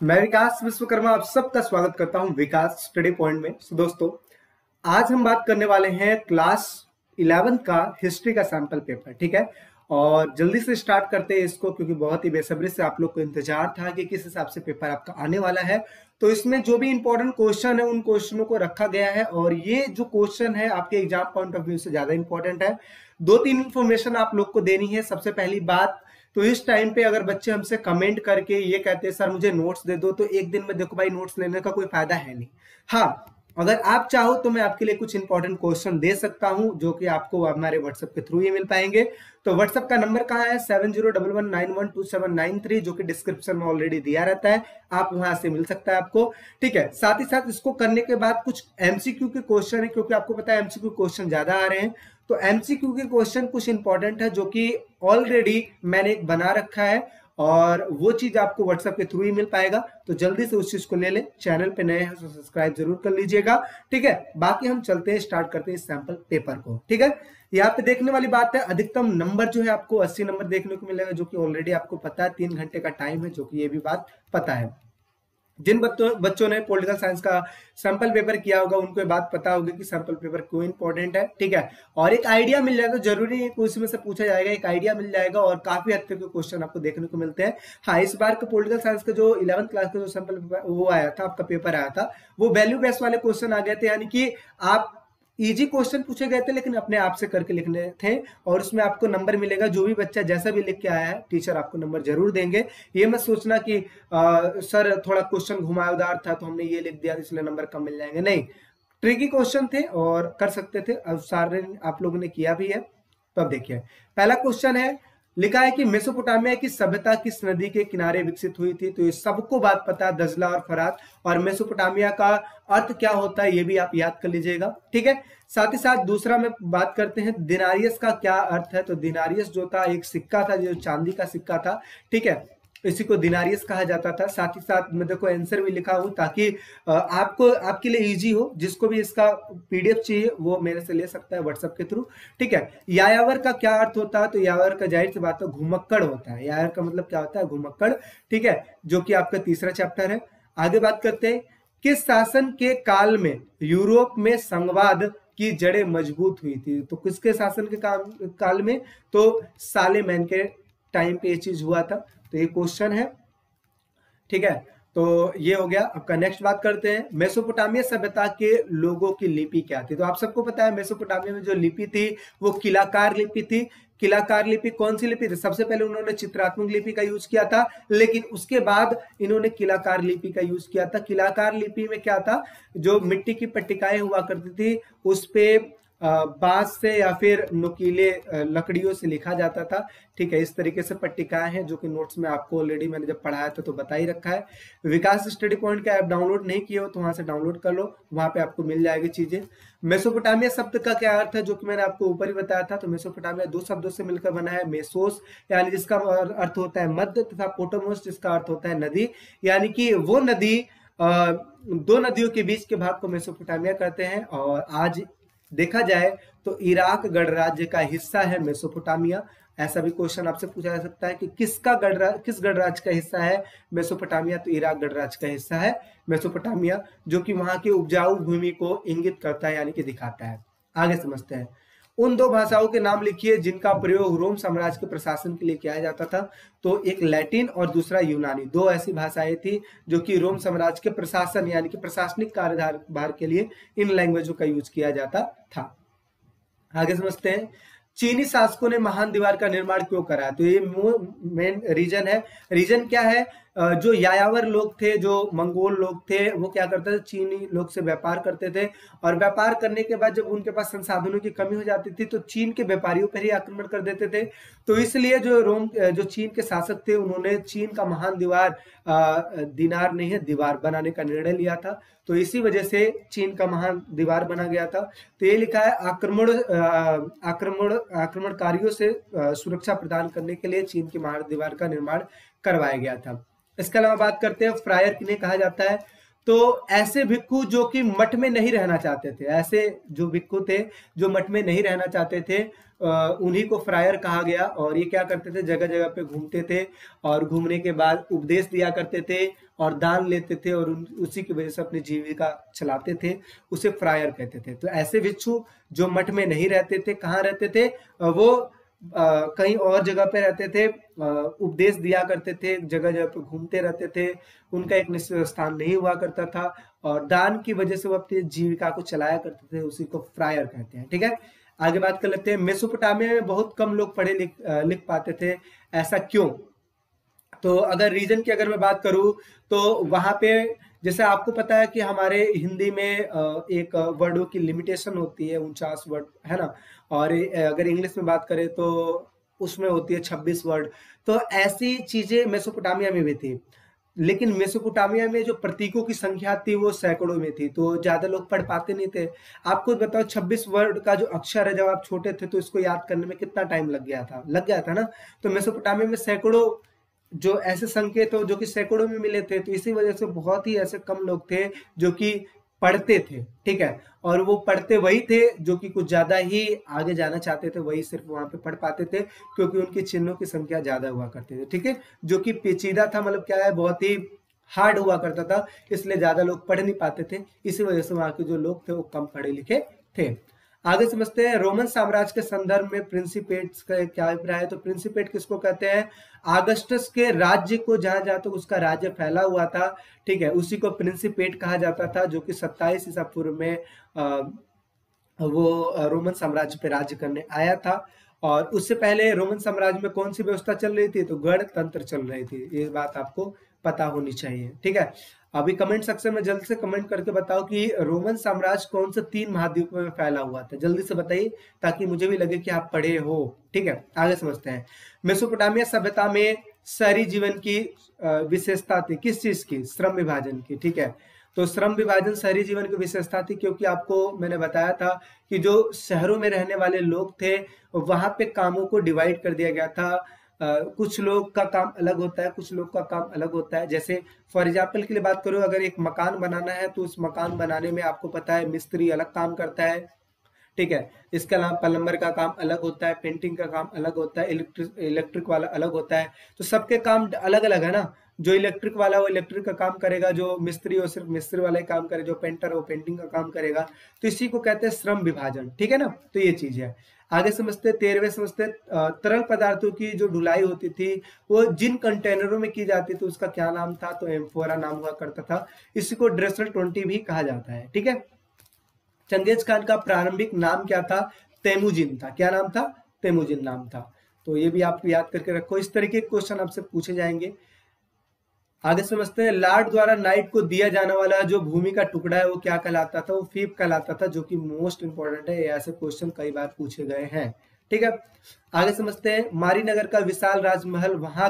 मैं विकास विश्वकर्मा आप सबका स्वागत करता हूं विकास स्टडी पॉइंट में। दोस्तों, आज हम बात करने वाले हैं क्लास 11 का हिस्ट्री का सैंपल पेपर। ठीक है, और जल्दी से स्टार्ट करते हैं इसको, क्योंकि बहुत ही बेसब्री से आप लोग को इंतजार था कि किस हिसाब से पेपर आपका आने वाला है। तो इसमें जो भी इंपॉर्टेंट क्वेश्चन है उन क्वेश्चनों को रखा गया है, और ये जो क्वेश्चन है आपके एग्जाम पॉइंट ऑफ व्यू से ज्यादा इंपॉर्टेंट है। दो तीन इंफॉर्मेशन आप लोग को देनी है। सबसे पहली बात, तो इस टाइम पे अगर बच्चे हमसे कमेंट करके ये कहते हैं सर मुझे नोट्स दे दो, तो एक दिन में देखो भाई नोट्स लेने का कोई फायदा है नहीं। हाँ, अगर आप चाहो तो मैं आपके लिए कुछ इंपॉर्टेंट क्वेश्चन दे सकता हूं, जो कि आपको हमारे व्हाट्सएप के थ्रू ही मिल पाएंगे। तो व्हाट्सएप का नंबर कहाँ है? 7011912793, जो कि डिस्क्रिप्शन में ऑलरेडी दिया रहता है, आप वहां से मिल सकता है आपको। ठीक है, साथ ही साथ इसको करने के बाद कुछ एमसीक्यू के क्वेश्चन है, क्योंकि आपको पता है एमसीक्यू क्वेश्चन ज्यादा आ रहे हैं। तो एमसीक्यू के क्वेश्चन कुछ इंपॉर्टेंट है, जो कि ऑलरेडी मैंने एक बना रखा है, और वो चीज आपको व्हाट्सएप के थ्रू ही मिल पाएगा। तो जल्दी से उस चीज को ले लें। चैनल पे नए हैं तो सब्सक्राइब जरूर कर लीजिएगा। ठीक है, बाकी हम चलते हैं, स्टार्ट करते हैं इस सैंपल पेपर को। ठीक है, यहाँ पे देखने वाली बात है, अधिकतम नंबर जो है आपको 80 नंबर देखने को मिलेगा, जो कि ऑलरेडी आपको पता है। 3 घंटे का टाइम है, जो कि ये भी बात पता है। जिन बच्चों ने पॉलिटिकल साइंस का सैंपल पेपर किया होगा उनको ये बात पता होगी कि सैंपल पेपर क्यों इंपॉर्टेंट है। ठीक है, और एक आइडिया मिल जाएगा, जरूरी है कोई इसमें से पूछा जाएगा, एक आइडिया मिल जाएगा, और काफी हद तक के क्वेश्चन आपको देखने को मिलते हैं। हाँ, इस बार का पॉलिटिकल साइंस का जो 11th क्लास का जो सैंपल वो आया था, आपका पेपर आया था, वो वैल्यू बेस्ड वाले क्वेश्चन आ गए थे। यानी कि आप इजी क्वेश्चन पूछे गए थे, लेकिन अपने आप से करके लिखने थे, और उसमें आपको नंबर मिलेगा। जो भी बच्चा जैसा भी लिख के आया है, टीचर आपको नंबर जरूर देंगे। ये मत सोचना कि सर थोड़ा क्वेश्चन घुमावदार था तो हमने ये लिख दिया इसलिए नंबर कम मिल जाएंगे। नहीं, ट्रिकी क्वेश्चन थे और कर सकते थे, अब सारे आप लोगों ने किया भी है। तो अब देखिए, पहला क्वेश्चन है, लिखा है कि मेसोपोटामिया की सभ्यता किस नदी के किनारे विकसित हुई थी। तो ये सबको बात पता है, दजला और फरात। और मेसोपोटामिया का अर्थ क्या होता है ये भी आप याद कर लीजिएगा। ठीक है, साथ ही साथ दूसरा में बात करते हैं, दिनारियस का क्या अर्थ है। तो दिनारियस जो था एक सिक्का था, जो चांदी का सिक्का था। ठीक है, इसी को दिनारियस कहा जाता था। साथ ही साथ मैं देखो आंसर भी लिखा हूं, ताकि आपको आपके लिए इजी हो। जिसको भी इसका पीडीएफ चाहिए वो मेरे से ले सकता है व्हाट्सएप के थ्रू। ठीक है, यायावर का क्या अर्थ होता है। तो यायावर का जाहिर सी बात है घुमक्कड़ होता है। यायावर का मतलब क्या होता है? घुमक्कड़। ठीक है, जो कि आपका तीसरा चैप्टर है। आगे बात करते हैं, किस शासन के काल में यूरोप में संघवाद की जड़ें मजबूत हुई थी। तो किसके शासन के काल में? तो सालेमैन के टाइम पे ये चीज हुआ था। तो ये क्वेश्चन है। ठीक है, तो ये हो गया। आपका नेक्स्ट बात करते हैं, मेसोपोटामिया सभ्यता के लोगों की लिपि क्या थी। तो आप सबको पता है मेसोपोटामिया में जो लिपि थी वो किलाकार लिपि थी। किलाकार लिपि कौन सी लिपि थी? सबसे पहले उन्होंने चित्रात्मक लिपि का यूज किया था, लेकिन उसके बाद इन्होंने किलाकार लिपि का यूज किया था। किलाकार लिपि में क्या था? जो मिट्टी की पट्टिकाएं हुआ करती थी, उस पे बांस से या फिर नुकीले लकड़ियों से लिखा जाता था। ठीक है, इस तरीके से पट्टिकाएं हैं, जो कि नोट्स में आपको ऑलरेडी मैंने जब पढ़ाया था तो बता ही रखा है। विकास स्टडी पॉइंट का ऐप डाउनलोड नहीं किए हो तो वहां से डाउनलोड कर लो, वहां पे आपको मिल जाएगी चीजें। मेसोपोटामिया शब्द का क्या अर्थ है, जो कि मैंने आपको ऊपर ही बताया था। तो मेसोपोटामिया दो शब्दों से मिलकर बना है, मेसोस यानी जिसका अर्थ होता है मध्य, तथा पोटामोस जिसका अर्थ होता है नदी। यानी कि वो नदी, दो नदियों के बीच के भाग को मेसोपोटामिया कहते हैं। और आज देखा जाए तो इराक गणराज्य का हिस्सा है मेसोपोटामिया। ऐसा भी क्वेश्चन आपसे पूछा जा सकता है कि किस गणराज्य का हिस्सा है मेसोपोटामिया। तो इराक गणराज्य का हिस्सा है मेसोपोटामिया, जो कि वहां की उपजाऊ भूमि को इंगित करता है, यानी कि दिखाता है। आगे समझते हैं, उन दो भाषाओं के नाम लिखिए जिनका प्रयोग रोम साम्राज्य के प्रशासन के लिए किया जाता था। तो एक लैटिन और दूसरा यूनानी, दो ऐसी भाषाएं थी जो कि रोम साम्राज्य के प्रशासन यानी कि प्रशासनिक कार्यभार के लिए इन लैंग्वेजों का यूज किया जाता था। आगे समझते हैं, चीनी शासकों ने महान दीवार का निर्माण क्यों करा। तो ये मेन रीजन है। रीजन क्या है? जो यायावर लोग थे, जो मंगोल लोग थे, वो क्या करते थे? चीनी लोग से व्यापार करते थे, और व्यापार करने के बाद जब उनके पास संसाधनों की कमी हो जाती थी तो चीन के व्यापारियों पर ही आक्रमण कर देते थे। तो इसलिए जो चीन के शासक थे उन्होंने चीन का महान दीवार, दीनार नहीं है दीवार बनाने का निर्णय लिया था। तो इसी वजह से चीन का महान दीवार बना गया था। तो ये लिखा है, आक्रमणकारियों से सुरक्षा प्रदान करने के लिए चीन की महान दीवार का निर्माण करवाया गया था। इसके अलावा बात करते हैं, फ्रायर किन्हें कहा जाता है। तो ऐसे भिक्खु जो कि मठ में नहीं रहना चाहते थे, ऐसे जो भिक्खु थे जो मठ में नहीं रहना चाहते थे, उन्हीं को फ्रायर कहा गया। और ये क्या करते थे, जगह जगह पे घूमते थे और घूमने के बाद उपदेश दिया करते थे और दान लेते थे और उसी की वजह से अपनी जीविका चलाते थे, उसे फ्रायर कहते थे। तो ऐसे भिक्षु जो मठ में नहीं रहते थे, कहाँ रहते थे, वो कहीं और जगह पे रहते थे, उपदेश दिया करते थे, जगह जगह पे घूमते रहते थे, उनका एक निश्चित स्थान नहीं हुआ करता था और दान की वजह से वो अपनी जीविका को चलाया करते थे, उसी को फ्रायर कहते हैं। ठीक है, आगे बात कर लेते हैं। मेसोपोटामिया में बहुत कम लोग पढ़े लिख पाते थे, ऐसा क्यों? तो अगर रीजन की अगर मैं बात करूं तो वहां पे जैसे आपको पता है कि हमारे हिंदी में एक वर्डों की लिमिटेशन होती है, 49 वर्ड है ना, और अगर इंग्लिश में बात करें तो उसमें होती है 26 वर्ड। तो ऐसी चीजें मेसोपोटामिया में भी थी, लेकिन मेसोपोटामिया में जो प्रतीकों की संख्या थी वो सैकड़ों में थी, तो ज्यादा लोग पढ़ पाते नहीं थे। आपको बताओ 26 वर्ड का जो अक्षर है, जब आप छोटे थे तो इसको याद करने में कितना टाइम लग गया था ना। तो मेसोपोटामिया में सैकड़ों जो ऐसे संकेत हो जो कि सैकड़ों में मिले थे, तो इसी वजह से बहुत ही ऐसे कम लोग थे जो कि पढ़ते थे। ठीक है, और वो पढ़ते वही थे जो कि कुछ ज्यादा ही आगे जाना चाहते थे, वही सिर्फ वहां पे पढ़ पाते थे, क्योंकि उनके चिन्हों की संख्या ज्यादा हुआ करती थी। ठीक है, जो कि पेचीदा था, मतलब क्या है, बहुत ही हार्ड हुआ करता था, इसलिए ज्यादा लोग पढ़ नहीं पाते थे, इसी वजह से वहां के जो लोग थे वो कम पढ़े लिखे थे। आगे समझते हैं रोमन साम्राज्य के संदर्भ में प्रिंसिपेट्स का क्या अभिप्राय है। तो प्रिंसिपेट किसको कहते हैं? आगस्टस के राज्य को, जहां जहां तक उसका राज्य फैला हुआ था, ठीक है, उसी को प्रिंसिपेट कहा जाता था, जो कि 27 ईसा पूर्व में वो रोमन साम्राज्य पे राज्य करने आया था। और उससे पहले रोमन साम्राज्य में कौन सी व्यवस्था चल रही थी? तो गणतंत्र चल रही थी, ये बात आपको पता होनी चाहिए। ठीक है, अभी कमेंट सेक्शन में जल्दी से कमेंट करके बताओ कि रोमन साम्राज्य कौन से 3 महाद्वीपों में फैला हुआ था, जल्दी से बताइए, ताकि मुझे भी लगे कि आप पढ़े हो। ठीक है, आगे समझते हैं। मेसोपोटामिया सभ्यता में शहरी जीवन की विशेषता थी, किस चीज की? श्रम विभाजन की। ठीक है, तो श्रम विभाजन शहरी जीवन की विशेषता थी, क्योंकि आपको मैंने बताया था कि जो शहरों में रहने वाले लोग थे वहां पे कामों को डिवाइड कर दिया गया था। कुछ लोग का काम अलग होता है, कुछ लोग का काम अलग होता है। जैसे फॉर एग्जाम्पल के लिए बात करो, अगर एक मकान बनाना है तो उस मकान बनाने में आपको पता है मिस्त्री अलग काम करता है, ठीक है, इसके अलावा प्लम्बर का काम अलग होता है, पेंटिंग का काम अलग होता है, इलेक्ट्रिक वाला अलग होता है। तो सबके काम अलग अलग है ना। जो इलेक्ट्रिक वाला वो इलेक्ट्रिक का काम करेगा, जो मिस्त्री हो सिर्फ मिस्त्री वाला ही काम करेगा, जो पेंटर हो पेंटिंग का काम करेगा। तो इसी को कहते हैं श्रम विभाजन। ठीक है ना, तो ये चीज है। आगे समझते 13वें समझते तरल पदार्थों की जो ढुलाई होती थी वो जिन कंटेनरों में की जाती थी उसका क्या नाम था? तो एम्फोरा नाम हुआ करता था, इसी को ड्रेसल 20 भी कहा जाता है। ठीक है, चंगेज खान का प्रारंभिक नाम क्या था? तेमुजिन था। क्या नाम था? तेमुजिन नाम था। तो ये भी आपको याद करके रखो, इस तरीके के क्वेश्चन आपसे पूछे जाएंगे। आगे समझते हैं लॉर्ड द्वारा नाइट को दिया जाने वाला जो भूमि का टुकड़ा है वो क्या कहलाता था? वो फीप कहलाता था, जो कि मोस्ट इंपॉर्टेंट है, ऐसे क्वेश्चन कई बार पूछे गए हैं। ठीक है, आगे समझते हैं मारीनगर का विशाल राजमहल वहां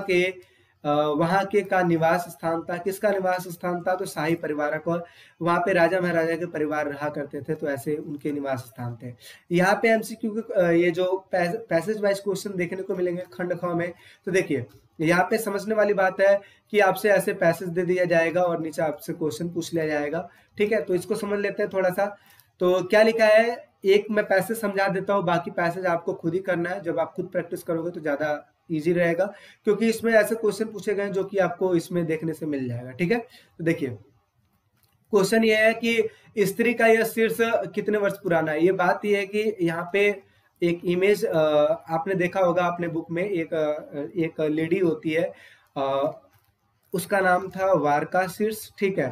के का निवास स्थान था। किसका निवास स्थान था? तो शाही परिवार का। वहां पे राजा महाराजा के परिवार रहा करते थे, तो ऐसे उनके निवास स्थान थे। यहाँ पे एमसीक्यू के ये जो पैसेज वाइज क्वेश्चन देखने को मिलेंगे खंड ख में। तो देखिए यहाँ पे समझने वाली बात है कि आपसे ऐसे पैसेज दे दिया जाएगा और नीचे आपसे क्वेश्चन पूछ लिया जाएगा। ठीक है, तो इसको समझ लेते हैं थोड़ा सा। तो क्या लिखा है, एक मैं पैसेज समझा देता हूँ, बाकी पैसेज आपको खुद ही करना है। जब आप खुद प्रैक्टिस करोगे तो ज्यादा इजी रहेगा, क्योंकि इसमें ऐसे क्वेश्चन पूछे गए जो कि आपको इसमें देखने से मिल जाएगा। ठीक है, तो देखिए क्वेश्चन ये है कि स्त्री का यह शीर्ष कितने वर्ष पुराना है। ये बात ये है कि यहाँ पे एक इमेज आपने देखा होगा अपने बुक में, एक लेडी होती है, उसका नाम था वारका शीर्ष। ठीक है,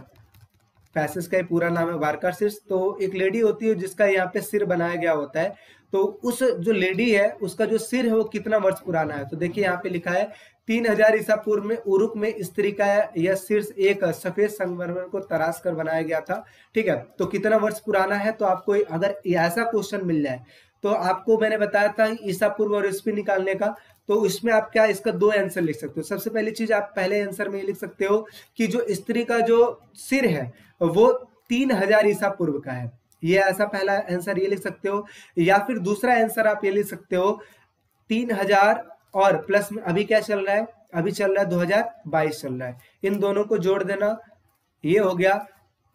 पैसेज का पूरा नाम है वारका शीर्ष। तो एक लेडी होती है जिसका यहाँ पे सिर बनाया गया होता है, तो उस जो लेडी है उसका जो सिर है वो कितना वर्ष पुराना है। तो देखिए यहाँ पे लिखा है 3000 ईसा पूर्व में उरुक में स्त्री का यह शीर्ष एक सफेद संगमरमर को तराश कर बनाया गया था। ठीक है, तो कितना वर्ष पुराना है? तो आपको अगर ऐसा क्वेश्चन मिल जाए तो आपको मैंने बताया था ईसा पूर्व और ईस्वी निकालने का, तो इसमें आप क्या इसका 2 आंसर लिख सकते हो। सबसे पहली चीज आप पहले आंसर में लिख सकते हो कि जो स्त्री का जो सिर है वो 3000 ईसा पूर्व का है, ये ऐसा पहला आंसर ये लिख सकते हो। या फिर दूसरा आंसर आप ये लिख सकते हो 3000 और प्लस में अभी क्या चल रहा है? अभी चल रहा है 2022 चल रहा है, इन दोनों को जोड़ देना, ये हो गया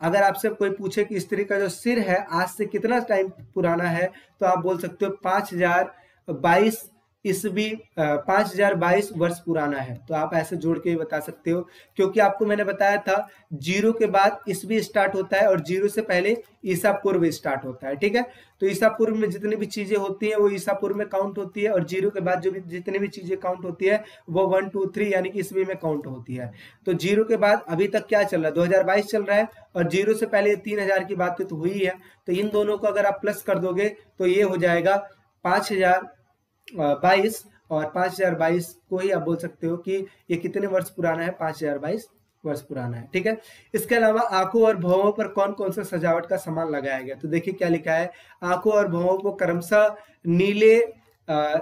अगर आपसे कोई पूछे कि स्त्री का जो सिर है आज से कितना टाइम पुराना है, तो आप बोल सकते हो 5022 ईस्वी, 5022 वर्ष पुराना है। तो आप ऐसे जोड़ के भी बता सकते हो, क्योंकि आपको मैंने बताया था जीरो के बाद ईस्वी स्टार्ट होता है और जीरो से पहले ईसा पूर्व स्टार्ट होता है। ठीक है, तो ईसा पूर्व में जितनी भी चीजें होती हैं वो ईसा पूर्व में काउंट होती है, और जीरो के बाद जो भी जितनी भी चीजें काउंट होती है वो 1 2 3 यानी कि ईस्वी में काउंट होती है। तो जीरो के बाद अभी तक क्या चल रहा है, 2022 चल रहा है, और जीरो से पहले 3000 की बात तो हुई है। तो इन दोनों को अगर आप प्लस कर दोगे तो ये हो जाएगा 5022, और 5022 को ही आप बोल सकते हो कि ये कितने वर्ष पुराना है, 5022 वर्ष पुराना है। ठीक है, इसके अलावा आंखों और भौहों पर कौन कौन सा सजावट का सामान लगाया गया, तो देखिए क्या लिखा है, आंखों और भौहों को क्रमशः नीले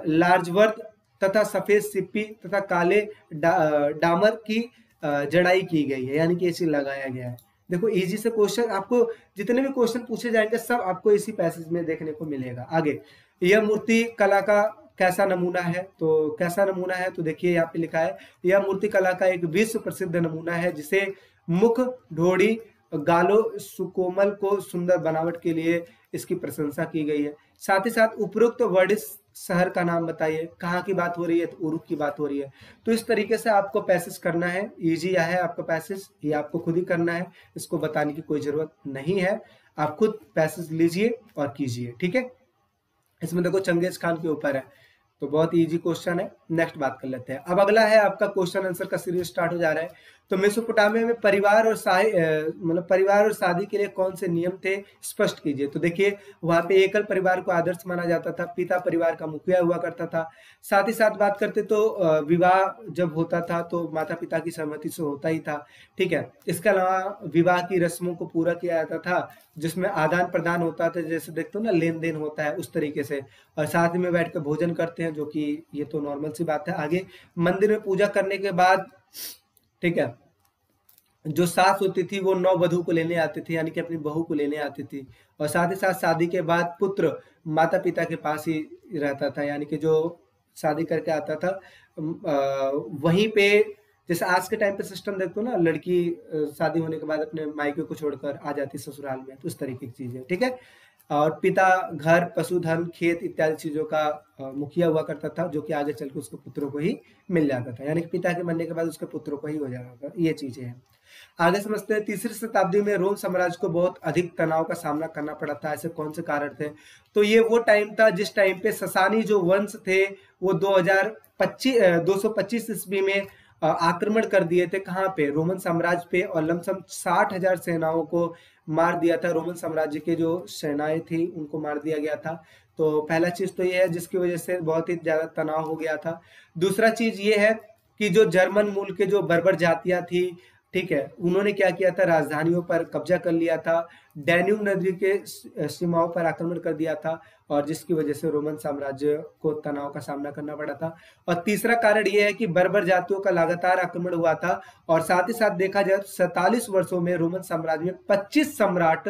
लार्जवर्द तथा सफेद सिप्पी तथा काले डामर की जड़ाई की गई है, यानी कि इसे लगाया गया है। देखो इजी से क्वेश्चन, आपको जितने भी क्वेश्चन पूछे जाएंगे सब आपको इसी पैसेज में देखने को मिलेगा। आगे, यह मूर्ति कला का कैसा नमूना है, तो कैसा नमूना है, तो देखिए यहाँ पे लिखा है, यह मूर्ति कला का एक विश्व प्रसिद्ध नमूना है जिसे मुख, ढोड़ी, गालों, सुकोमल को सुंदर बनावट के लिए इसकी प्रशंसा की गई है। साथ ही साथ उपरोक्त वर्णित शहर का नाम बताइए, कहाँ की बात हो रही है, तो उरुक की बात हो रही है। तो इस तरीके से आपको पैसेज करना है, इजी है आपका पैसेज, ये आपको खुद ही करना है, इसको बताने की कोई जरूरत नहीं है, आप खुद पैसेज लीजिए और कीजिए। ठीक है, इसमें देखो चंगेज खान के ऊपर है, तो बहुत इजी क्वेश्चन है। नेक्स्ट बात कर लेते हैं। अब अगला है आपका क्वेश्चन आंसर का सीरीज स्टार्ट हो जा रहा है। तो मेसोपोटामिया में परिवार और परिवार और शादी के लिए कौन से नियम थे, स्पष्ट कीजिए। तो देखिए वहां पे एकल परिवार को आदर्श माना जाता था, पिता परिवार का मुखिया हुआ करता था। साथ ही साथ बात करते तो विवाह जब होता था तो माता पिता की सहमति से होता ही था। ठीक है, इसके अलावा विवाह की रस्मों को पूरा किया जाता था, जिसमें आदान प्रदान होता था, जैसे देखते हो ना लेन देन होता है उस तरीके से, और साथ में बैठ कर भोजन करते हैं, जो कि ये तो नॉर्मल सी बात है। आगे, मंदिर में पूजा करने के बाद, ठीक है, जो सास होती थी वो नववधु को लेने आती थी, यानी कि अपनी बहू को लेने आती थी, और साथ ही साथ शादी के बाद पुत्र माता पिता के पास ही रहता था, यानी कि जो शादी करके आता था वहीं पे, जैसे आज के टाइम पे सिस्टम देखते हो ना, लड़की शादी होने के बाद अपने मायके को छोड़कर आ जाती ससुराल में, तो उस तरीके की चीजें। ठीक है, और पिता घर, पशुधन, खेत इत्यादि चीजों का मुखिया हुआ करता था, जो कि आगे चल के उसके पुत्रों को ही मिल जाता था, यानी कि पिता के मरने के बाद उसके पुत्रों को ही हो जाता था। ये चीजें हैं। आगे समझते हैं, तीसरी शताब्दी में रोम साम्राज्य को बहुत अधिक तनाव का सामना करना पड़ा था। ऐसे कौन से कारण थे, तो ये वो टाइम था जिस टाइम पे ससानी जो वंश थे वो 225 ईस्वी में आक्रमण कर दिए थे। कहाँ पे, रोमन साम्राज्य पे, और लमसम 60,000 सेनाओं को मार दिया था। रोमन साम्राज्य के जो सेनाएं थी उनको मार दिया गया था। तो पहला चीज तो ये है जिसकी वजह से बहुत ही ज्यादा तनाव हो गया था। दूसरा चीज ये है कि जो जर्मन मूल के जो बर्बर जातियां थी, ठीक है, उन्होंने क्या किया था, राजधानियों पर कब्जा कर लिया था, डैन्यूब नदी के सीमाओं पर आक्रमण कर दिया था, और जिसकी वजह से रोमन साम्राज्य को तनाव का सामना करना पड़ा था। और तीसरा कारण यह है कि बर्बर जातियों का लगातार आक्रमण हुआ था, और साथ ही साथ देखा जाए तो 47 वर्षों में रोमन साम्राज्य में 25 सम्राट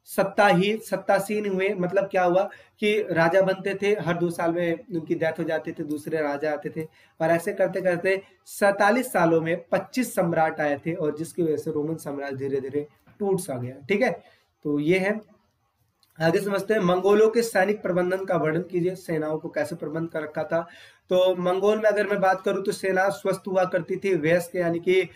सत्तासीन हुए। मतलब क्या हुआ कि राजा बनते थे, हर 2 साल में उनकी डेथ हो जाती थी, दूसरे राजा आते थे, और ऐसे करते करते 47 सालों में 25 सम्राट आए थे, और जिसकी वजह से रोमन साम्राज्य धीरे धीरे टूट सा गया। ठीक है, तो ये है। आगे समझते हैं, मंगोलों के सैनिक प्रबंधन का वर्णन कीजिए, सेनाओं को कैसे प्रबंध कर रखा था। तो मंगोल में अगर मैं बात करूं तो सेना स्वस्थ हुआ करती थी, वयस्क यानी कि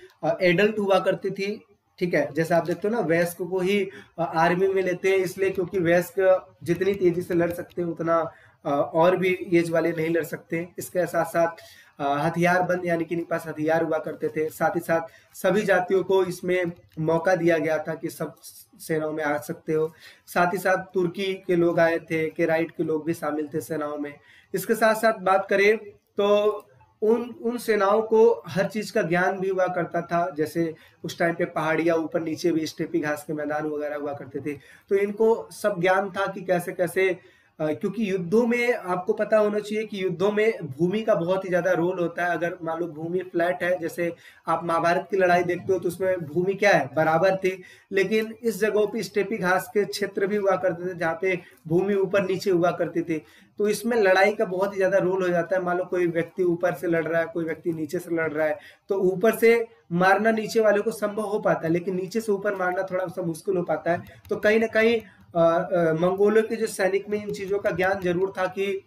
एडल्ट हुआ करती थी। ठीक है, जैसे आप देखते हो ना, वयस्क को ही आर्मी में लेते हैं, इसलिए क्योंकि वयस्क जितनी तेजी से लड़ सकते हैं उतना और भी एज वाले नहीं लड़ सकते। इसके साथ साथ हथियार बंद यानी कि इनके पास हथियार हुआ करते थे। साथ ही साथ सभी जातियों को इसमें मौका दिया गया था कि सब सेनाओं में आ सकते हो। साथ ही साथ तुर्की के लोग आए थे, केराइट के लोग भी शामिल थे सेनाओं में। इसके साथ साथ बात करें तो उन सेनाओं को हर चीज का ज्ञान भी हुआ करता था, जैसे उस टाइम पे पहाड़ियां, ऊपर नीचे भी स्टेपी घास के मैदान वगैरह हुआ करते थे, तो इनको सब ज्ञान था कि कैसे कैसे क्योंकि युद्धों में आपको पता होना चाहिए कि युद्धों में भूमि का बहुत ही ज्यादा रोल होता है। अगर मान लो भूमि फ्लैट है, जैसे आप महाभारत की लड़ाई देखते हो तो उसमें भूमि क्या है, बराबर थी। लेकिन इस जगहों पे स्टेपी घास के क्षेत्र भी हुआ करते थे जहाँ पे भूमि ऊपर नीचे हुआ करती थी। तो इसमें लड़ाई का बहुत ही ज्यादा रोल हो जाता है। मान लो कोई व्यक्ति ऊपर से लड़ रहा है, कोई व्यक्ति नीचे से लड़ रहा है, तो ऊपर से मारना नीचे वाले को संभव हो पाता है, लेकिन नीचे से ऊपर मारना थोड़ा सा मुश्किल हो पाता है। तो कहीं ना कहीं मंगोलों के जो सैनिक में इन चीजों का ज्ञान जरूर था कि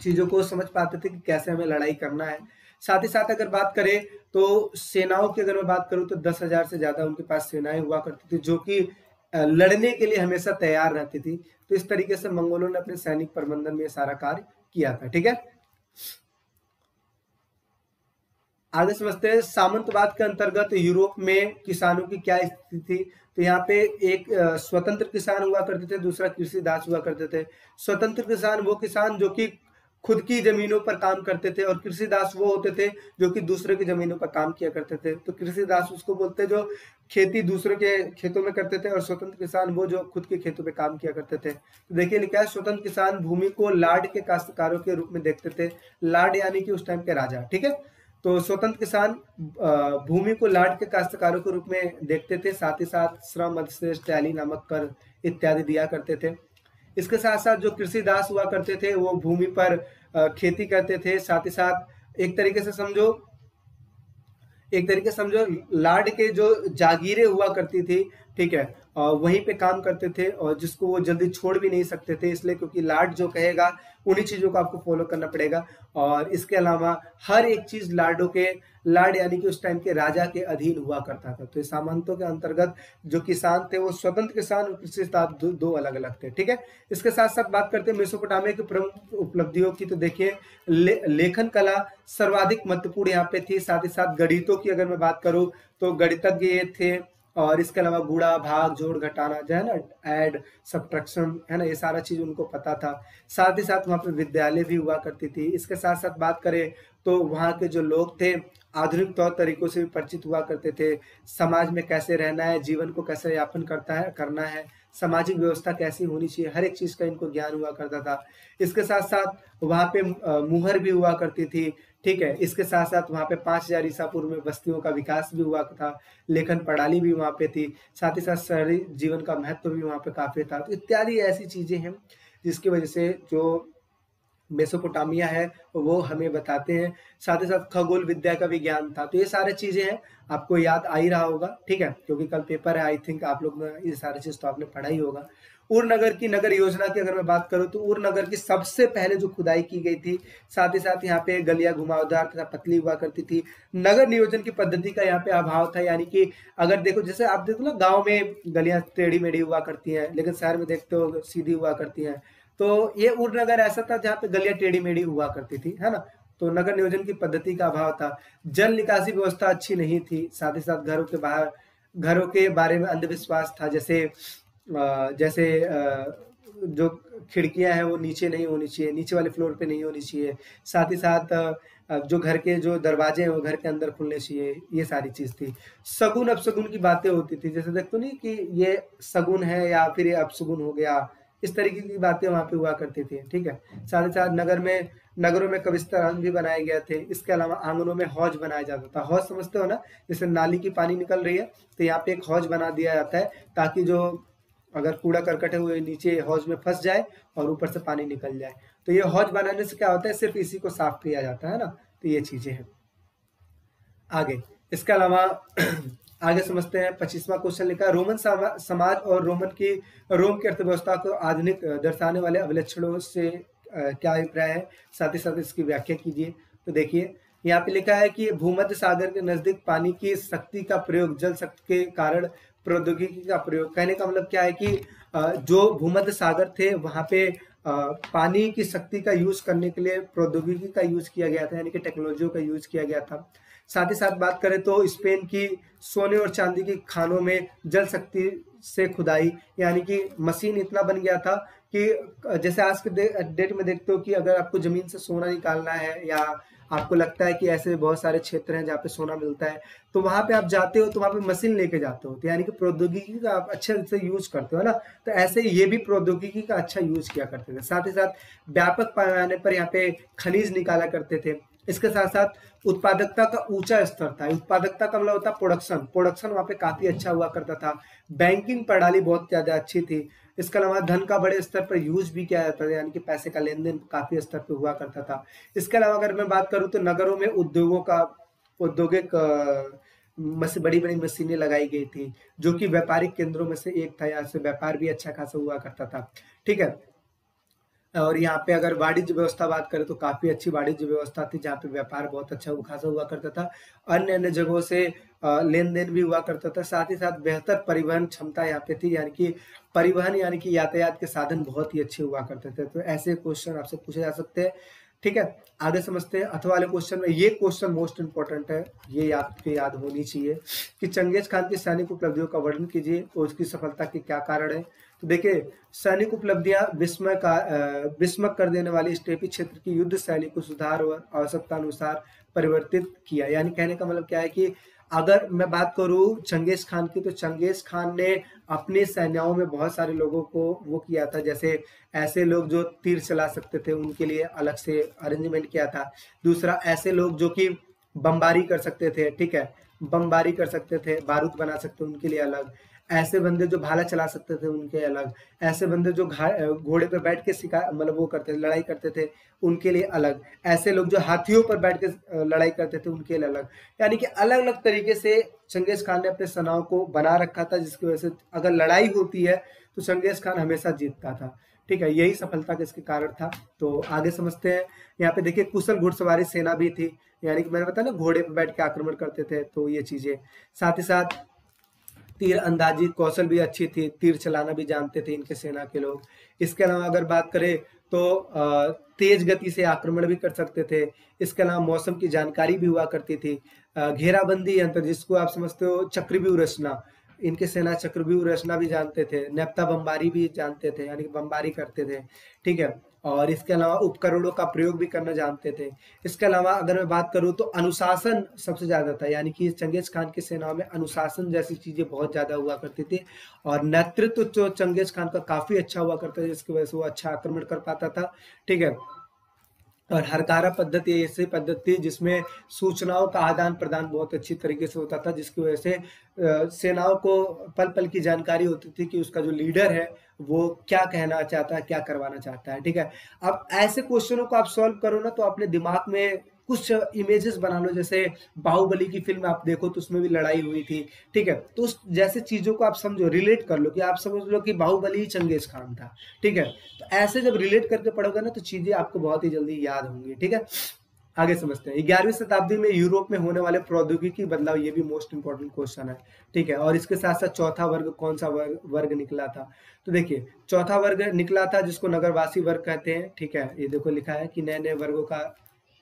चीजों को समझ पाते थे कि कैसे हमें लड़ाई करना है। साथ ही साथ अगर बात करें तो सेनाओं की अगर मैं बात करूं तो 10,000 से ज्यादा उनके पास सेनाएं हुआ करती थी, जो कि लड़ने के लिए हमेशा तैयार रहती थी। तो इस तरीके से मंगोलों ने अपने सैनिक प्रबंधन में सारा कार्य किया था। ठीक है, आगे समझते हैं सामंतवाद के अंतर्गत यूरोप में किसानों की क्या स्थिति थी। तो यहाँ पे एक स्वतंत्र किसान हुआ करते थे, दूसरा कृषि दास हुआ करते थे। स्वतंत्र किसान वो किसान जो कि खुद की जमीनों पर काम करते थे, और कृषि दास वो होते थे जो कि दूसरे की जमीनों पर काम किया करते थे। तो कृषि दास उसको बोलते हैं जो खेती दूसरे के खेतों में करते थे, और स्वतंत्र किसान वो जो खुद के खेतों पे काम किया करते थे। तो देखिए लिखा है, स्वतंत्र किसान भूमि को लाड के काश्तकारों के रूप में देखते थे। लाड यानी कि उस टाइम के राजा। ठीक है, तो स्वतंत्र किसान भूमि को लाड के काश्तकारों के रूप में देखते थे। साथ ही साथ श्रम, अधिशेष, टैली नामक कर इत्यादि दिया करते थे। इसके साथ साथ जो कृषि दास हुआ करते थे वो भूमि पर खेती करते थे। साथ ही साथ एक तरीके से समझो लाड के जो जागीरें हुआ करती थी, ठीक है, वहीं पे काम करते थे, और जिसको वो जल्दी छोड़ भी नहीं सकते थे, इसलिए क्योंकि लाड जो कहेगा उन्हीं चीजों को आपको फॉलो करना पड़ेगा। और इसके अलावा हर एक चीज लाड यानी कि उस टाइम के राजा के अधीन हुआ करता था। तो सामंतों के अंतर्गत जो किसान थे वो स्वतंत्र किसान और कृषि दास दो अलग अलग थे। ठीक है, इसके साथ साथ बात करते हैं मेसोपोटामिया की प्रमुख उपलब्धियों की। तो देखिए लेखन कला सर्वाधिक महत्वपूर्ण यहाँ पे थी। साथ ही साथ गणितों की अगर मैं बात करूं तो गणितज्ञ थे, और इसके अलावा गुणा, भाग, जोड़, घटाना जो है ना, ऐड, सब्ट्रैक्शन है ना, ये सारा चीज उनको पता था। साथ ही साथ वहाँ पे विद्यालय भी हुआ करती थी। इसके साथ साथ बात करें तो वहाँ के जो लोग थे आधुनिक तौर तरीकों से भी परिचित हुआ करते थे। समाज में कैसे रहना है, जीवन को कैसे यापन करना है, सामाजिक व्यवस्था कैसी होनी चाहिए, हर एक चीज का इनको ज्ञान हुआ करता था। इसके साथ साथ वहाँ पे मुहर भी हुआ करती थी। ठीक है, इसके साथ साथ वहाँ पे 5000 ईसा पूर्व में बस्तियों का विकास भी हुआ था, लेखन प्रणाली भी वहाँ पे थी। साथ ही साथ शहरी जीवन का महत्व भी वहाँ पे काफी था। तो इत्यादि ऐसी चीजें हैं जिसकी वजह से जो मेसोपोटामिया है वो हमें बताते हैं। साथ ही साथ खगोल विद्या का भी ज्ञान था। तो ये सारी चीजें हैं, आपको याद आ ही रहा होगा। ठीक है, क्योंकि कल पेपर है, आई थिंक आप लोग ने ये सारी चीज तो आपने पढ़ा ही होगा। उर नगर की नगर योजना की अगर मैं बात करूं तो उर नगर की सबसे पहले जो खुदाई की गई थी, साथ ही साथ यहाँ पे गलियां घुमावदार तथा पतली हुआ करती थी। नगर नियोजन की पद्धति का यहाँ पे अभाव था, यानी कि अगर देखो जैसे आप देखो ना गांव में गलियां टेढ़ी मेढ़ी हुआ करती हैं, लेकिन शहर में देखते हो सीधी हुआ करती हैं। तो ये उर नगर ऐसा था जहाँ पे गलियां टेढ़ी मेढ़ी हुआ करती थी, है ना। तो नगर नियोजन की पद्धति का अभाव था। जल निकासी व्यवस्था अच्छी नहीं थी। साथ ही साथ घरों के बारे में अंधविश्वास था, जैसे जो खिड़कियां हैं वो नीचे नहीं होनी चाहिए, नीचे वाले फ्लोर पे नहीं होनी चाहिए। साथ ही साथ जो घर के जो दरवाजे हैं वो घर के अंदर खुलने चाहिए, ये सारी चीज थी। सगुन अपसगुन की बातें होती थी, जैसे देखते नहीं कि ये सगुन है या फिर ये अपसगुन हो गया, इस तरीके की बातें वहां पे हुआ करती थी। ठीक है, साथ ही साथ नगरों में कब्रिस्तान भी बनाए गए थे। इसके अलावा आंगनों में हौज बनाया जाता था। हौज समझते हो ना, जैसे नाली की पानी निकल रही है तो यहाँ पे एक हौज बना दिया जाता है, ताकि जो अगर कूड़ा करकट है वो नीचे हौज में फंस जाए और ऊपर से पानी निकल जाए। तो ये हौज बनाने से क्या होता है, सिर्फ इसी को साफ किया जाता है ना। तो ये चीजें हैं। आगे इसके अलावा आगे समझते हैं 25वां क्वेश्चन लिखा है, रोमन समाज और रोम की अर्थव्यवस्था को आधुनिक दर्शाने वाले अभिलक्षणों से क्या अभिप्राय है, साथ ही साथ इसकी व्याख्या कीजिए। तो देखिए यहाँ पे लिखा है कि भूमध्य सागर के नजदीक पानी की शक्ति का प्रयोग, जल शक्ति के कारण प्रौद्योगिकी का प्रयोग। कहने का मतलब क्या है कि जो भूमध्य सागर थे वहां पे पानी की शक्ति का यूज करने के लिए प्रौद्योगिकी का यूज किया गया था, यानी कि टेक्नोलॉजी का यूज किया गया था। साथ ही साथ बात करें तो स्पेन की सोने और चांदी की खानों में जल शक्ति से खुदाई, यानी कि मशीन इतना बन गया था कि जैसे आज के डेट में देखते हो कि अगर आपको जमीन से सोना निकालना है या आपको लगता है कि ऐसे बहुत सारे क्षेत्र हैं जहाँ पे सोना मिलता है, तो वहां पे आप जाते हो तो वहां पे मशीन लेके जाते हो, तो यानी कि प्रौद्योगिकी का आप अच्छे से यूज करते हो ना। तो ऐसे ये भी प्रौद्योगिकी का अच्छा यूज किया करते थे। साथ ही साथ व्यापक पैमाने पर यहाँ पे खनिज निकाला करते थे। इसके साथ साथ उत्पादकता का ऊंचा स्तर था। उत्पादकता का मतलब होता है प्रोडक्शन, प्रोडक्शन वहाँ पे काफी अच्छा हुआ करता था। बैंकिंग प्रणाली बहुत ज्यादा अच्छी थी। इसके अलावा धन का बड़े स्तर पर यूज भी किया जाता था, यानी कि पैसे का लेन देन काफी स्तर पर हुआ करता था। इसके अलावा अगर मैं बात करूँ तो नगरों में उद्योगों का औद्योगिक बड़ी बड़ी मशीनें लगाई गई थी, जो कि व्यापारिक केंद्रों में से एक था। यहाँ से व्यापार भी अच्छा खासा हुआ करता था। ठीक है। और यहाँ पे अगर वाणिज्य व्यवस्था बात करें तो काफी अच्छी वाणिज्य व्यवस्था थी, जहाँ पे व्यापार बहुत अच्छा खासा हुआ करता था। अन्य अन्य जगहों से लेन देन भी हुआ करता था। साथ ही साथ बेहतर परिवहन क्षमता यहाँ पे थी, यानी कि परिवहन यानी कि यातायात के साधन बहुत ही अच्छे हुआ करते थे। तो ऐसे क्वेश्चन आपसे पूछे जा सकते हैं। ठीक है, आगे समझते हैं अथवा वाले क्वेश्चन में। ये क्वेश्चन मोस्ट इंपॉर्टेंट है, ये आपके याद होनी चाहिए कि चंगेज खान की सैनिक उपलब्धियों का वर्णन कीजिए और उसकी सफलता के क्या कारण है। तो देखिए, सैनिक उपलब्धियां विस्मय कर देने वाली स्टेपी क्षेत्र की युद्ध शैली को सुधार और आवश्यकता अनुसार परिवर्तित किया। यानी कहने का मतलब क्या है कि अगर मैं बात करूं चंगेज खान की, तो चंगेज खान ने अपनी सेनाओं में बहुत सारे लोगों को वो किया था। जैसे ऐसे लोग जो तीर चला सकते थे उनके लिए अलग से अरेंजमेंट किया था। दूसरा, ऐसे लोग जो कि बमबारी कर सकते थे, ठीक है, बमबारी कर सकते थे, बारूद बना सकते उनके लिए अलग। ऐसे बंदे जो भाला चला सकते थे उनके अलग। ऐसे बंदे जो घोड़े पे बैठ के मतलब वो करते थे, लड़ाई करते थे, उनके लिए अलग। ऐसे लोग जो हाथियों पर बैठ के लड़ाई करते थे उनके लिए अलग। यानी कि अलग अलग तरीके से चंगेज खान ने अपने सेनाओं को बना रखा था, जिसकी वजह से अगर लड़ाई होती है तो चंगेज खान हमेशा जीतता था। ठीक है, यही सफलता किसके कारण था। तो आगे समझते हैं। यहाँ पे देखिए, कुशल घुड़सवारी सेना भी थी, यानी कि मैंने बताया ना घोड़े पर बैठ के आक्रमण करते थे, तो ये चीजें। साथ ही साथ तीर अंदाजी कौशल भी अच्छी थी, तीर चलाना भी जानते थे इनके सेना के लोग। इसके अलावा अगर बात करें तो तेज गति से आक्रमण भी कर सकते थे। इसके अलावा मौसम की जानकारी भी हुआ करती थी। घेराबंदी यंत्र, जिसको आप समझते हो चक्रव्यूह रचना, इनके सेना चक्रव्यूह रचना भी जानते थे। नेप्ता बमबारी भी जानते थे, यानी कि बमबारी करते थे। ठीक है, और इसके अलावा उपकरणों का प्रयोग भी करना जानते थे। इसके अलावा अगर मैं बात करूं तो अनुशासन सबसे ज्यादा था, यानी कि चंगेज खान की सेनाओं में अनुशासन जैसी चीजें बहुत ज्यादा हुआ करती थी। और नेतृत्व तो चंगेज खान का काफी अच्छा हुआ करता था, जिसकी वजह से वो अच्छा आक्रमण कर पाता था। ठीक है, और हरकारा पद्धति ऐसी पद्धति जिसमें सूचनाओं का आदान प्रदान बहुत अच्छी तरीके से होता था, जिसकी वजह से सेनाओं को पल पल की जानकारी होती थी कि उसका जो लीडर है वो क्या कहना चाहता है, क्या करवाना चाहता है। ठीक है, अब ऐसे क्वेश्चनों को आप सॉल्व करो ना, तो अपने दिमाग में कुछ इमेजेस बना लो। जैसे बाहुबली की फिल्म आप देखो तो उसमें भी लड़ाई हुई थी। ठीक है, तो उस जैसे चीजों को आप समझो, रिलेट कर लो कि आप समझ लो कि बाहुबली चंगेज खान था। ठीक है, तो ऐसे जब रिलेट करके पढ़ोगे ना तो चीजें आपको बहुत ही जल्दी याद होंगी। ठीक है, आगे समझते हैं। 11वीं शताब्दी में यूरोप में होने वाले प्रौद्योगिकी बदलाव, ये भी मोस्ट इंपॉर्टेंट क्वेश्चन है। ठीक है, और इसके साथ साथ चौथा वर्ग कौन सा वर्ग निकला था। तो देखिए, चौथा वर्ग निकला था जिसको नगरवासी वर्ग कहते हैं। ठीक है, ये देखो लिखा है कि नए नए वर्गों का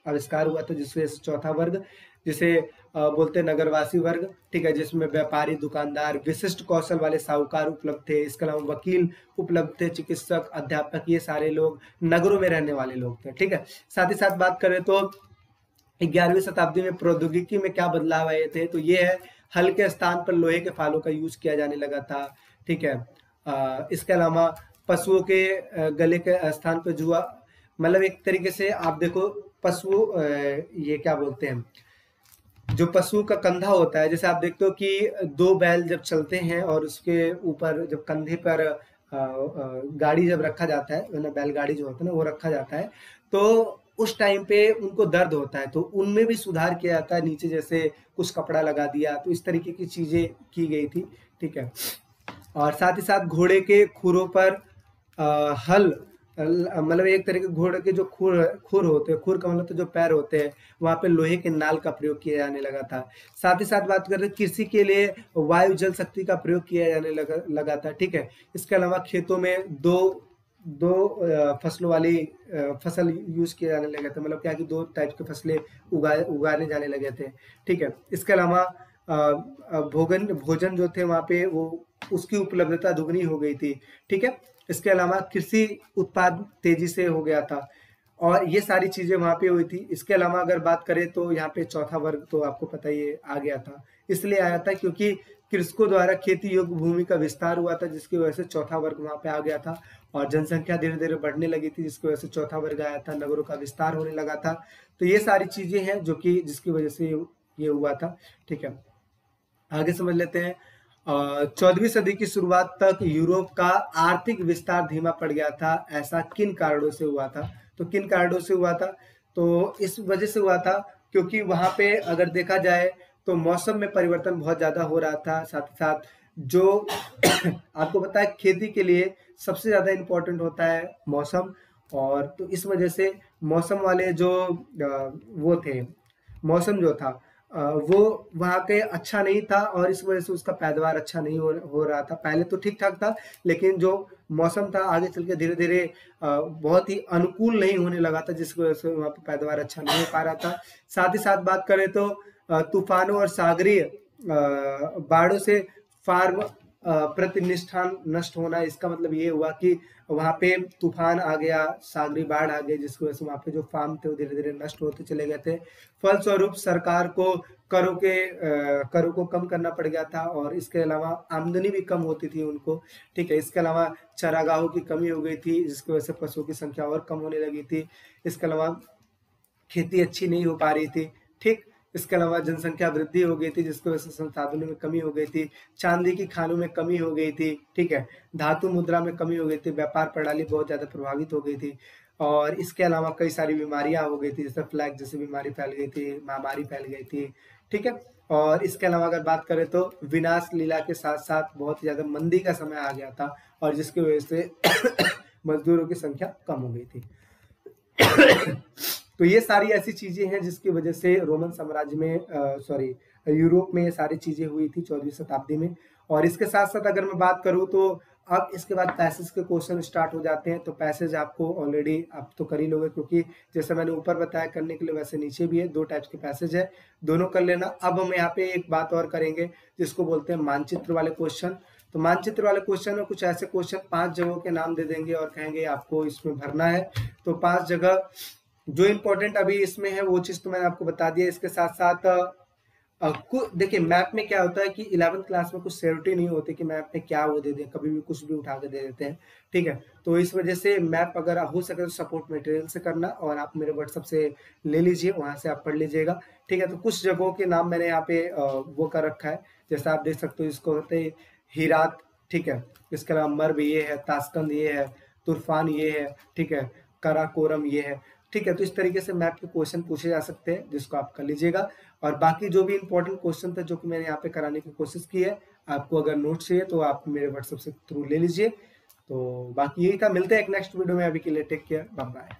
आविष्कार हुआ था, जिससे चौथा वर्ग, जिसे बोलते हैं नगरवासी वर्ग। ठीक है, जिसमें व्यापारी, दुकानदार, विशिष्ट कौशल वाले साहूकार उपलब्ध थे। इसके अलावा वकील उपलब्ध थे, चिकित्सक, अध्यापक, ये सारे लोग नगरों में रहने वाले लोग थे। ठीक है, साथ ही साथ बात करें तो 11वीं शताब्दी में प्रौद्योगिकी में क्या बदलाव आए थे, तो ये है हल के स्थान पर लोहे के फालों का यूज किया जाने लगा था। ठीक है, इसके अलावा पशुओं के गले के स्थान पर जुआ, मतलब एक तरीके से आप देखो पशु ये क्या बोलते हैं, जो पशु का कंधा होता है, जैसे आप देखते हो कि दो बैल जब चलते हैं और उसके ऊपर जब कंधे पर गाड़ी जब रखा जाता है ना, बैलगाड़ी जो होता है ना वो रखा जाता है, तो उस टाइम पे उनको दर्द होता है, तो उनमें भी सुधार किया जाता है। नीचे जैसे कुछ कपड़ा लगा दिया, तो इस तरीके की चीजें की गई थी। ठीक है, और साथ ही साथ घोड़े के खुरों पर हल, मतलब एक तरह के घोड़े के जो खुर खुर होते हैं, खुर का मतलब तो जो पैर होते हैं, वहां पे लोहे के नाल का प्रयोग किया जाने लगा था। साथ ही साथ बात करें कृषि के लिए वायु जल शक्ति का प्रयोग किया जाने लगा था। ठीक है, इसके अलावा खेतों में दो दो फसलों वाली फसल यूज किए जाने लगे थे, मतलब क्या कि दो टाइप की फसलें उगाने जाने लगे थे। ठीक है, इसके अलावा भोजन जो थे वहां पे वो उसकी उपलब्धता दुगनी हो गई थी। ठीक है, इसके अलावा कृषि उत्पाद तेजी से हो गया था। और ये सारी चीजें वहां पे हुई थी। इसके अलावा अगर बात करें तो यहाँ पे चौथा वर्ग तो आपको पता ही है आ गया था, इसलिए आया था क्योंकि कृषकों द्वारा खेती योग्य भूमि का विस्तार हुआ था, जिसकी वजह से चौथा वर्ग वहां पे आ गया था। और जनसंख्या धीरे धीरे बढ़ने लगी थी, जिसकी वजह से चौथा वर्ग आया था, नगरों का विस्तार होने लगा था। तो ये सारी चीजें हैं जो कि जिसकी वजह से ये हुआ था। ठीक है, आगे समझ लेते हैं। 14वीं सदी की शुरुआत तक यूरोप का आर्थिक विस्तार धीमा पड़ गया था। ऐसा किन कारणों से हुआ था? तो किन कारणों से हुआ था? तो इस वजह से हुआ था क्योंकि वहां पे अगर देखा जाए तो मौसम में परिवर्तन बहुत ज्यादा हो रहा था। साथ ही साथ जो आपको पता है खेती के लिए सबसे ज्यादा इम्पोर्टेंट होता है मौसम, और तो इस वजह से मौसम वाले जो वो थे, मौसम जो था वो वहाँ के अच्छा नहीं था, और इस वजह से उसका पैदावार अच्छा नहीं हो रहा था। पहले तो ठीक ठाक था, लेकिन जो मौसम था आगे चल के धीरे धीरे बहुत ही अनुकूल नहीं होने लगा था, जिसकी वजह से वहाँ पे पैदावार अच्छा नहीं हो पा रहा था। साथ ही साथ बात करें तो तूफानों और सागरीय बाढ़ों से फार्म प्रतिनिष्ठान नष्ट होना, इसका मतलब ये हुआ कि वहां पे तूफान आ गया, सागरी बाढ़ आ गई, जिसकी वजह से वहां पे जो फार्म थे वो धीरे धीरे नष्ट होते चले गए थे। फलस्वरूप सरकार को करों को कम करना पड़ गया था, और इसके अलावा आमदनी भी कम होती थी उनको। ठीक है, इसके अलावा चरागाहों की कमी हो गई थी, जिसकी वजह से पशुओं की संख्या और कम होने लगी थी। इसके अलावा खेती अच्छी नहीं हो पा रही थी। ठीक, इसके अलावा जनसंख्या वृद्धि हो गई थी, जिसकी वजह से संसाधनों में कमी हो गई थी। चांदी की खानों में कमी हो गई थी। ठीक है, धातु मुद्रा में कमी हो गई थी, व्यापार प्रणाली बहुत ज्यादा प्रभावित हो गई थी। और इसके अलावा कई सारी बीमारियां हो गई थी, जैसे फ्लैग जैसी बीमारी फैल गई थी, महामारी फैल गई थी। ठीक है, और इसके अलावा अगर बात करें तो विनाश लीला के साथ साथ बहुत ज्यादा मंदी का समय आ गया था, और जिसकी वजह से मजदूरों की संख्या कम हो गई थी। तो ये सारी ऐसी चीजें हैं जिसकी वजह से रोमन साम्राज्य में यूरोप में ये सारी चीजें हुई थी 14वीं शताब्दी में। और इसके साथ साथ अगर मैं बात करूं तो अब इसके बाद पैसेज के क्वेश्चन स्टार्ट हो जाते हैं। तो पैसेज आपको ऑलरेडी आप तो कर ही लोगे, क्योंकि जैसे मैंने ऊपर बताया करने के लिए, वैसे नीचे भी है। 2 टाइप्स के पैसेज है, दोनों कर लेना। अब हम यहाँ पे एक बात और करेंगे जिसको बोलते हैं मानचित्र वाले क्वेश्चन। तो मानचित्र वाले क्वेश्चन में कुछ ऐसे क्वेश्चन 5 जगहों के नाम दे देंगे और कहेंगे आपको इसमें भरना है। तो 5 जगह जो इम्पोर्टेंट अभी इसमें है वो चीज तो मैंने आपको बता दिया। इसके साथ साथ देखिए मैप में क्या होता है कि 11वीं क्लास में कुछ श्योरिटी नहीं होती कि मैप में क्या वो दे दें, कभी भी कुछ भी उठा के दे देते हैं। ठीक है, तो इस वजह से मैप अगर हो सके तो सपोर्ट मटेरियल से करना, और आप मेरे व्हाट्सएप से ले लीजिए, वहां से आप पढ़ लीजिएगा। ठीक है, तो कुछ जगहों के नाम मैंने यहाँ पे वो कर रखा है, जैसे आप देख सकते हो। इसको होते हीरात, ठीक है, इसके अलावा मर्व ये है, ताशकंद ये है, तुर्फान ये है, ठीक है, कराकोरम ये है। ठीक है, तो इस तरीके से मैप के क्वेश्चन पूछे जा सकते हैं, जिसको आप कर लीजिएगा। और बाकी जो भी इंपॉर्टेंट क्वेश्चन थे जो कि मैंने यहाँ पे कराने की कोशिश की है, आपको अगर नोट चाहिए तो आप मेरे व्हाट्सएप से थ्रू ले लीजिए। तो बाकी यही था, मिलते हैं एक नेक्स्ट वीडियो में। अभी के लिए टेक केयर, बाय बाय।